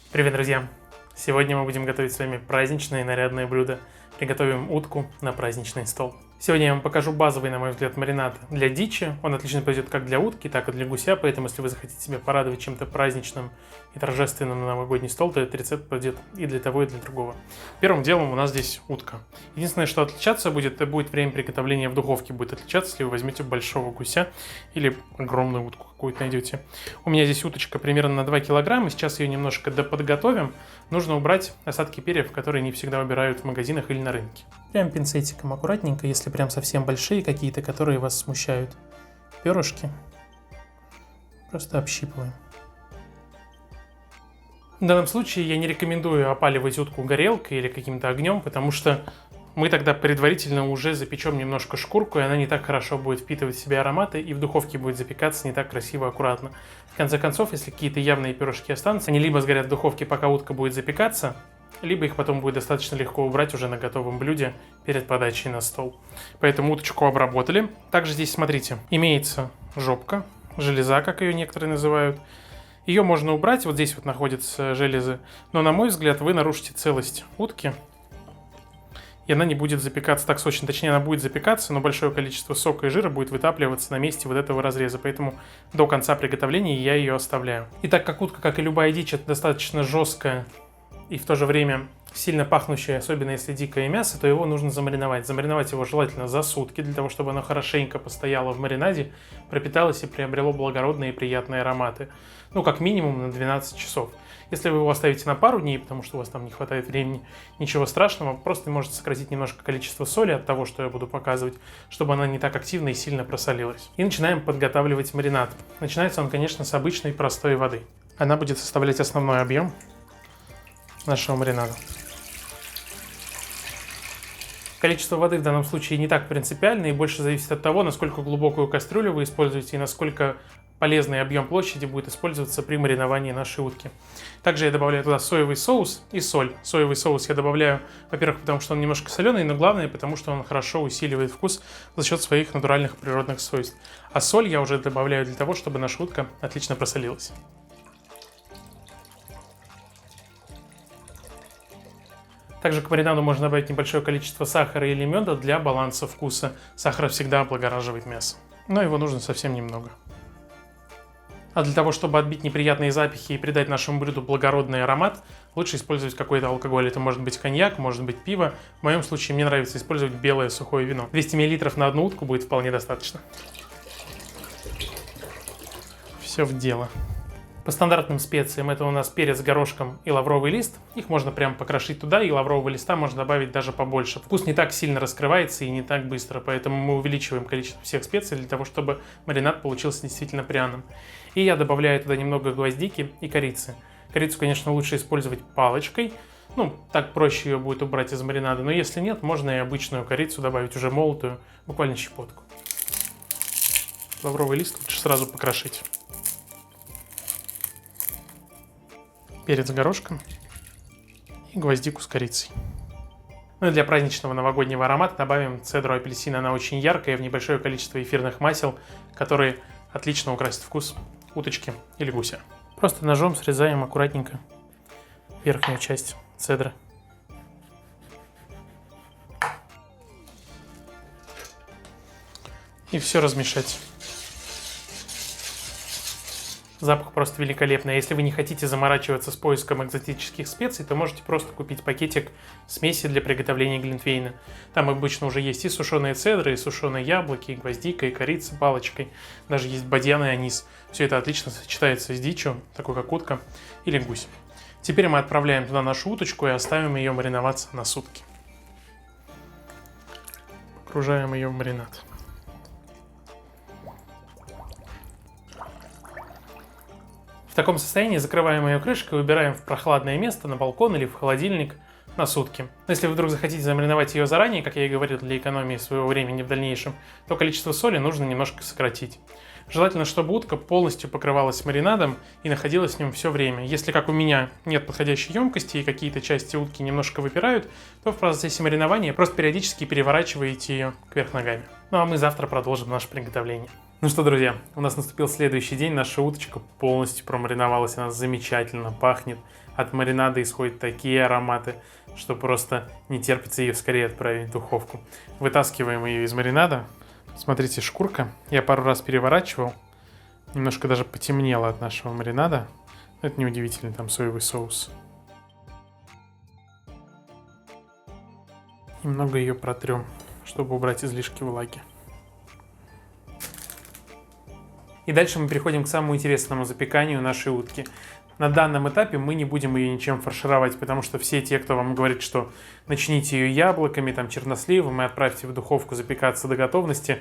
Привет, друзья! Сегодня мы будем готовить с вами праздничное и нарядное блюдо. Приготовим утку на праздничный стол. Сегодня я вам покажу базовый, на мой взгляд, маринад для дичи. Он отлично подойдет как для утки, так и для гуся, поэтому если вы захотите себя порадовать чем-то праздничным и торжественным на новогодний стол, то этот рецепт подойдет и для того, и для другого. Первым делом у нас здесь утка. Единственное, что отличаться будет, это будет время приготовления в духовке. Будет отличаться, если вы возьмете большого гуся или огромную утку какую-то найдете. У меня здесь уточка примерно на 2 килограмма. Сейчас ее немножко доподготовим. Нужно убрать остатки перьев, которые не всегда убирают в магазинах или на рынке. Прям пинцетиком аккуратненько, если прям совсем большие какие-то, которые вас смущают. Перышки просто общипываем. В данном случае я не рекомендую опаливать утку горелкой или каким-то огнем, потому что мы тогда предварительно уже запечем немножко шкурку, и она не так хорошо будет впитывать в себя ароматы, и в духовке будет запекаться не так красиво, аккуратно. В конце концов, если какие-то явные перышки останутся, они либо сгорят в духовке, пока утка будет запекаться, либо их потом будет достаточно легко убрать уже на готовом блюде перед подачей на стол. Поэтому уточку обработали. Также здесь, смотрите, имеется жопка, железа, как ее некоторые называют. Ее можно убрать, вот здесь вот находятся железы, но, на мой взгляд, вы нарушите целость утки, и она не будет запекаться так сочно. Точнее, она будет запекаться, но большое количество сока и жира будет вытапливаться на месте вот этого разреза. Поэтому до конца приготовления я ее оставляю. И так как утка, как и любая дичь, это достаточно жесткая и в то же время сильно пахнущее, особенно если дикое мясо, то его нужно замариновать. Замариновать его желательно за сутки, для того, чтобы оно хорошенько постояло в маринаде, пропиталось и приобрело благородные и приятные ароматы. Ну, как минимум на 12 часов. Если вы его оставите на пару дней, потому что у вас там не хватает времени, ничего страшного, просто можете сократить немножко количество соли от того, что я буду показывать, чтобы она не так активно и сильно просолилась. И начинаем подготавливать маринад. Начинается он, конечно, с обычной простой воды. Она будет составлять основной объем нашего маринада. Количество воды в данном случае не так принципиально и больше зависит от того, насколько глубокую кастрюлю вы используете и насколько полезный объем площади будет использоваться при мариновании нашей утки. Также я добавляю туда соевый соус и соль. Соевый соус я добавляю, во-первых, потому что он немножко соленый, но главное, потому что он хорошо усиливает вкус за счет своих натуральных природных свойств. А соль я уже добавляю для того, чтобы наша утка отлично просолилась. Также к маринаду можно добавить небольшое количество сахара или меда для баланса вкуса. Сахар всегда облагораживает мясо, но его нужно совсем немного. А для того, чтобы отбить неприятные запахи и придать нашему блюду благородный аромат, лучше использовать какой-то алкоголь. Это может быть коньяк, может быть пиво. В моем случае мне нравится использовать белое сухое вино. 200 мл на одну утку будет вполне достаточно. Все в дело. По стандартным специям это у нас перец горошком и лавровый лист. Их можно прям покрошить туда, и лаврового листа можно добавить даже побольше. Вкус не так сильно раскрывается и не так быстро, поэтому мы увеличиваем количество всех специй для того, чтобы маринад получился действительно пряным. И я добавляю туда немного гвоздики и корицы. Корицу, конечно, лучше использовать палочкой. Ну, так проще ее будет убрать из маринада, но если нет, можно и обычную корицу добавить, уже молотую, буквально щепотку. Лавровый лист лучше сразу покрошить. Перец горошком и гвоздику с корицей. Ну и для праздничного новогоднего аромата добавим цедру апельсина. Она очень яркая, в небольшое количество эфирных масел, которые отлично украсят вкус уточки или гуся. Просто ножом срезаем аккуратненько верхнюю часть цедры. И все размешать. Запах просто великолепный. А если вы не хотите заморачиваться с поиском экзотических специй, то можете просто купить пакетик смеси для приготовления глинтвейна. Там обычно уже есть и сушеные цедры, и сушеные яблоки, и гвоздика, и корица палочкой. Даже есть бадьян и анис. Все это отлично сочетается с дичью, такой как утка или гусь. Теперь мы отправляем туда нашу уточку и оставим ее мариноваться на сутки. Погружаем ее в маринад. В таком состоянии закрываем ее крышкой и убираем в прохладное место, на балкон или в холодильник на сутки. Но если вы вдруг захотите замариновать ее заранее, как я и говорил, для экономии своего времени в дальнейшем, то количество соли нужно немножко сократить. Желательно, чтобы утка полностью покрывалась маринадом и находилась в нем все время. Если, как у меня, нет подходящей емкости и какие-то части утки немножко выпирают, то в процессе маринования просто периодически переворачиваете ее кверх ногами. Ну а мы завтра продолжим наше приготовление. Ну что, друзья, у нас наступил следующий день, наша уточка полностью промариновалась, она замечательно пахнет, от маринада исходят такие ароматы, что просто не терпится ее скорее отправить в духовку. Вытаскиваем ее из маринада. Смотрите, шкурка. Я пару раз переворачивал. Немножко даже потемнело от нашего маринада. Это неудивительно, там соевый соус. Немного ее протрем, чтобы убрать излишки влаги. И дальше мы переходим к самому интересному запеканию нашей утки. На данном этапе мы не будем ее ничем фаршировать, потому что все те, кто вам говорит, что начните ее яблоками, там, черносливом и отправьте в духовку запекаться до готовности,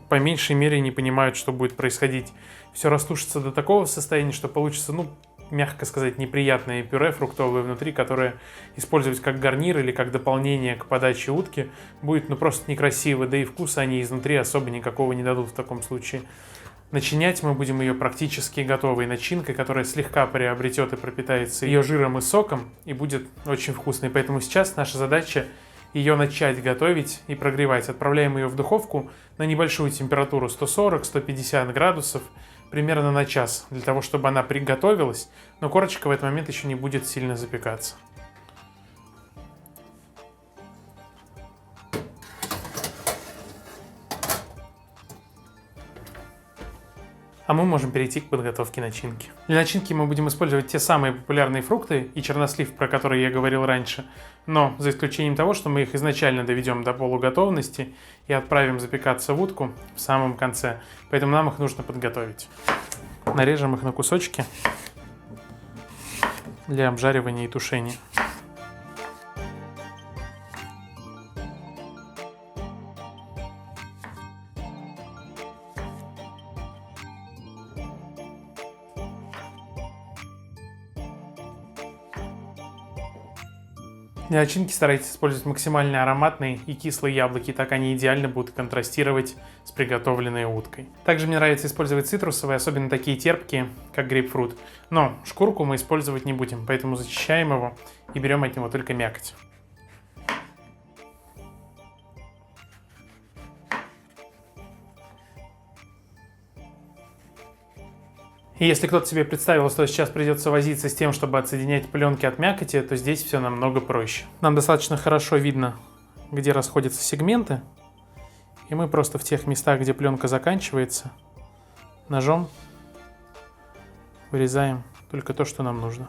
по меньшей мере не понимают, что будет происходить. Все растушится до такого состояния, что получится, мягко сказать, неприятное пюре фруктовое внутри, которое использовать как гарнир или как дополнение к подаче утки будет просто некрасиво, да и вкуса они изнутри особо никакого не дадут в таком случае. Начинять мы будем ее практически готовой начинкой, которая слегка приобретет и пропитается ее жиром и соком и будет очень вкусной. Поэтому сейчас наша задача ее начать готовить и прогревать. Отправляем ее в духовку на небольшую температуру 140-150 градусов примерно на час, для того, чтобы она приготовилась, но корочка в этот момент еще не будет сильно запекаться. А мы можем перейти к подготовке начинки. Для начинки мы будем использовать те самые популярные фрукты и чернослив, про которые я говорил раньше, но за исключением того, что мы их изначально доведем до полуготовности и отправим запекаться в утку в самом конце. Поэтому нам их нужно подготовить. Нарежем их на кусочки для обжаривания и тушения. Для начинки старайтесь использовать максимально ароматные и кислые яблоки, так они идеально будут контрастировать с приготовленной уткой. Также мне нравится использовать цитрусовые, особенно такие терпкие, как грейпфрут. Но шкурку мы использовать не будем, поэтому зачищаем его и берем от него только мякоть. И если кто-то себе представил, что сейчас придется возиться с тем, чтобы отсоединять пленки от мякоти, то здесь все намного проще. Нам достаточно хорошо видно, где расходятся сегменты, и мы просто в тех местах, где пленка заканчивается, ножом вырезаем только то, что нам нужно.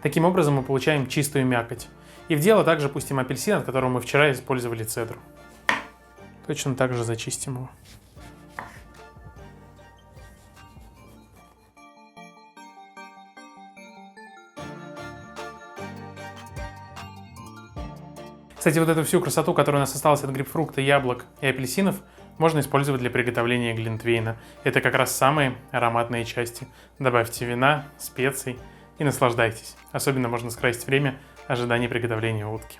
Таким образом мы получаем чистую мякоть. И в дело также пустим апельсин, от которого мы вчера использовали цедру. Точно так же зачистим его. Кстати, вот эту всю красоту, которая у нас осталась от грейпфрукта, яблок и апельсинов, можно использовать для приготовления глинтвейна. Это как раз самые ароматные части. Добавьте вина, специй и наслаждайтесь. Особенно можно скрасить время ожидания приготовления утки.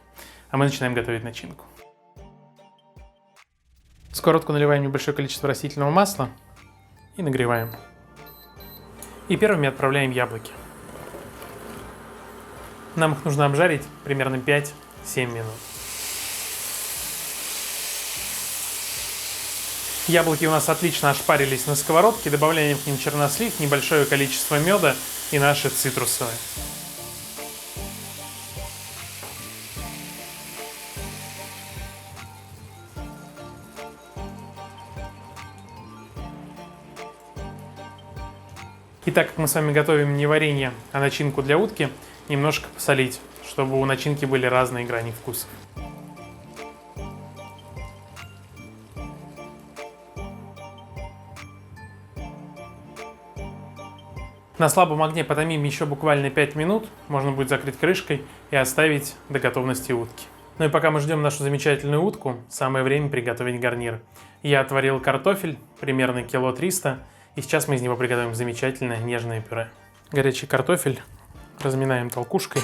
А мы начинаем готовить начинку. В сковородку наливаем небольшое количество растительного масла и нагреваем. И первыми отправляем яблоки. Нам их нужно обжарить примерно 5-7 минут. Яблоки у нас отлично ошпарились на сковородке. Добавляем к ним чернослив, небольшое количество меда и наши цитрусовые. И так как мы с вами готовим не варенье, а начинку для утки, немножко посолить, чтобы у начинки были разные грани вкусов. На слабом огне потомим еще буквально 5 минут, можно будет закрыть крышкой и оставить до готовности утки. Ну и пока мы ждем нашу замечательную утку, самое время приготовить гарнир. Я отварил картофель, примерно 300 кг, и сейчас мы из него приготовим замечательное нежное пюре. Горячий картофель разминаем толкушкой,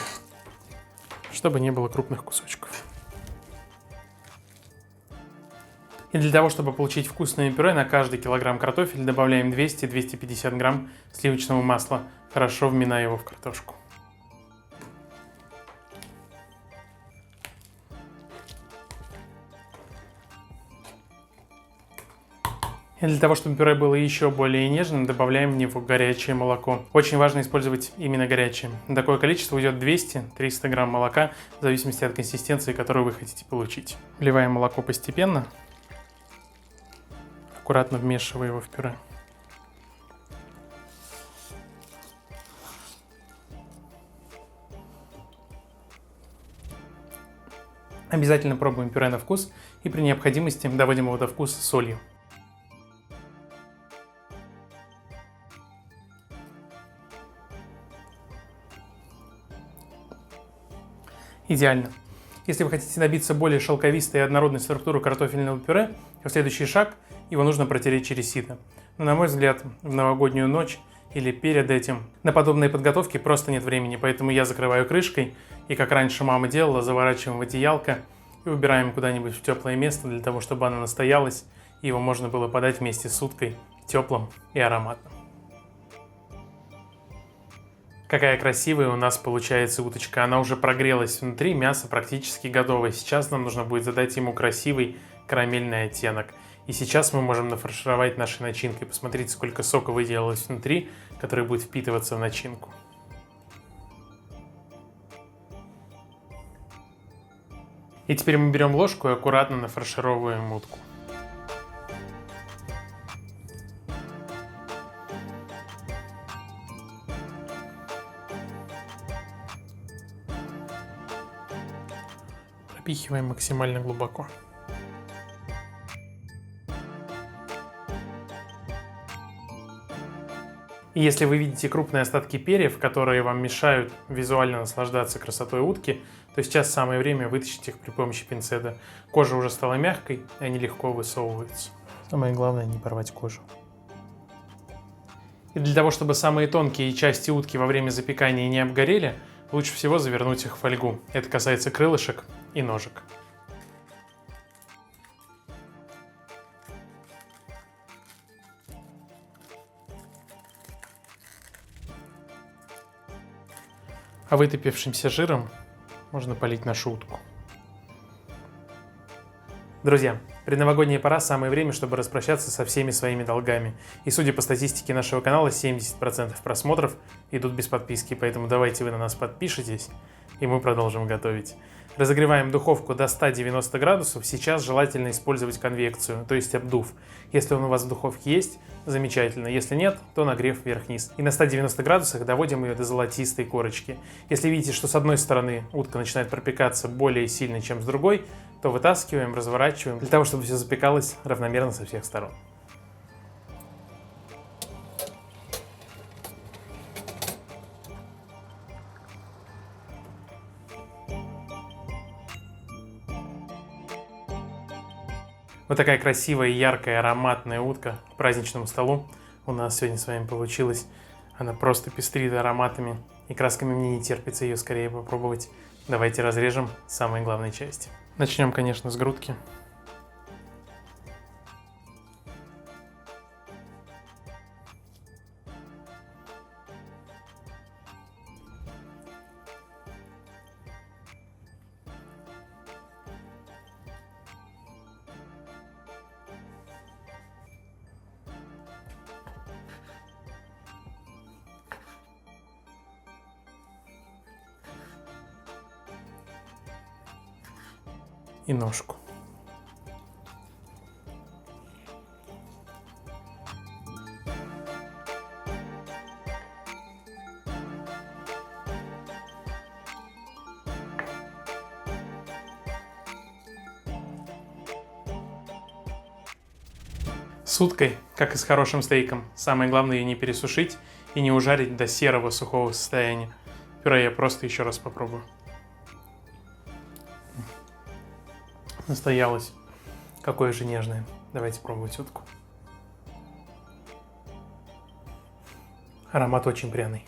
чтобы не было крупных кусочков. И для того, чтобы получить вкусное пюре, на каждый килограмм картофеля добавляем 200-250 грамм сливочного масла, хорошо вминая его в картошку. И для того, чтобы пюре было еще более нежным, добавляем в него горячее молоко. Очень важно использовать именно горячее. На такое количество уйдет 200-300 грамм молока, в зависимости от консистенции, которую вы хотите получить. Вливаем молоко постепенно, аккуратно вмешивая его в пюре. Обязательно пробуем пюре на вкус и при необходимости доводим его до вкуса солью. Идеально. Если вы хотите добиться более шелковистой и однородной структуры картофельного пюре, то следующий шаг – его нужно протереть через сито. Но, на мой взгляд, в новогоднюю ночь или перед этим на подобные подготовки просто нет времени, поэтому я закрываю крышкой и, как раньше мама делала, заворачиваем в одеялко и убираем куда-нибудь в теплое место для того, чтобы оно настоялось и его можно было подать вместе с уткой теплым и ароматным. Какая красивая у нас получается уточка. Она уже прогрелась внутри, мясо практически готово. Сейчас нам нужно будет задать ему красивый карамельный оттенок. И сейчас мы можем нафаршировать нашей начинкой. Посмотрите, сколько сока выделилось внутри, который будет впитываться в начинку. И теперь мы берем ложку и аккуратно нафаршировываем утку. Пропихиваем максимально глубоко. И если вы видите крупные остатки перьев, которые вам мешают визуально наслаждаться красотой утки, то сейчас самое время вытащить их при помощи пинцета. Кожа уже стала мягкой, и они легко высовываются. Самое главное не порвать кожу. И для того, чтобы самые тонкие части утки во время запекания не обгорели, лучше всего завернуть их в фольгу. Это касается крылышек и ножек. А вытопившимся жиром можно полить нашу утку. Друзья, предновогодняя пора, самое время, чтобы распрощаться со всеми своими долгами. И судя по статистике нашего канала, 70% просмотров идут без подписки, поэтому давайте вы на нас подпишитесь, и мы продолжим готовить. Разогреваем духовку до 190 градусов. Сейчас желательно использовать конвекцию, то есть обдув. Если он у вас в духовке есть, замечательно. Если нет, то нагрев вверх-вниз. И на 190 градусах доводим ее до золотистой корочки. Если видите, что с одной стороны утка начинает пропекаться более сильно, чем с другой, то вытаскиваем, разворачиваем, для того, чтобы все запекалось равномерно со всех сторон. Вот такая красивая, яркая, ароматная утка к праздничному столу у нас сегодня с вами получилась. Она просто пестрит ароматами и красками, мне не терпится ее скорее попробовать. Давайте разрежем самые главные части. Начнем, конечно, с грудки. И ножку. С уткой, как и с хорошим стейком, самое главное ее не пересушить и не ужарить до серого сухого состояния. Пюре я просто еще раз попробую. Настоялось. Какое же нежное. Давайте пробовать утку. Аромат очень пряный.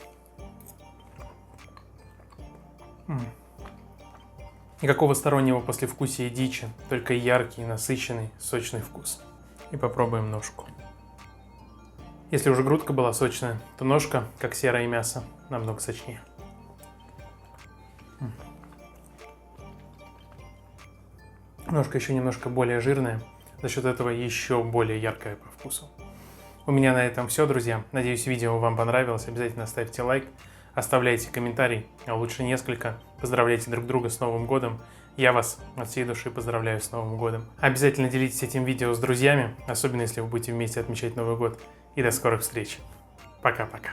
Никакого стороннего послевкусия дичи, только яркий, насыщенный, сочный вкус. И попробуем ножку. Если уже грудка была сочная, то ножка, как серое мясо, намного сочнее. Ножка еще немножко более жирная, за счет этого еще более яркое по вкусу. У меня на этом все, друзья. Надеюсь, видео вам понравилось. Обязательно ставьте лайк, оставляйте комментарий, а лучше несколько. Поздравляйте друг друга с Новым годом. Я вас от всей души поздравляю с Новым годом. Обязательно делитесь этим видео с друзьями, особенно если вы будете вместе отмечать Новый год. И до скорых встреч. Пока-пока.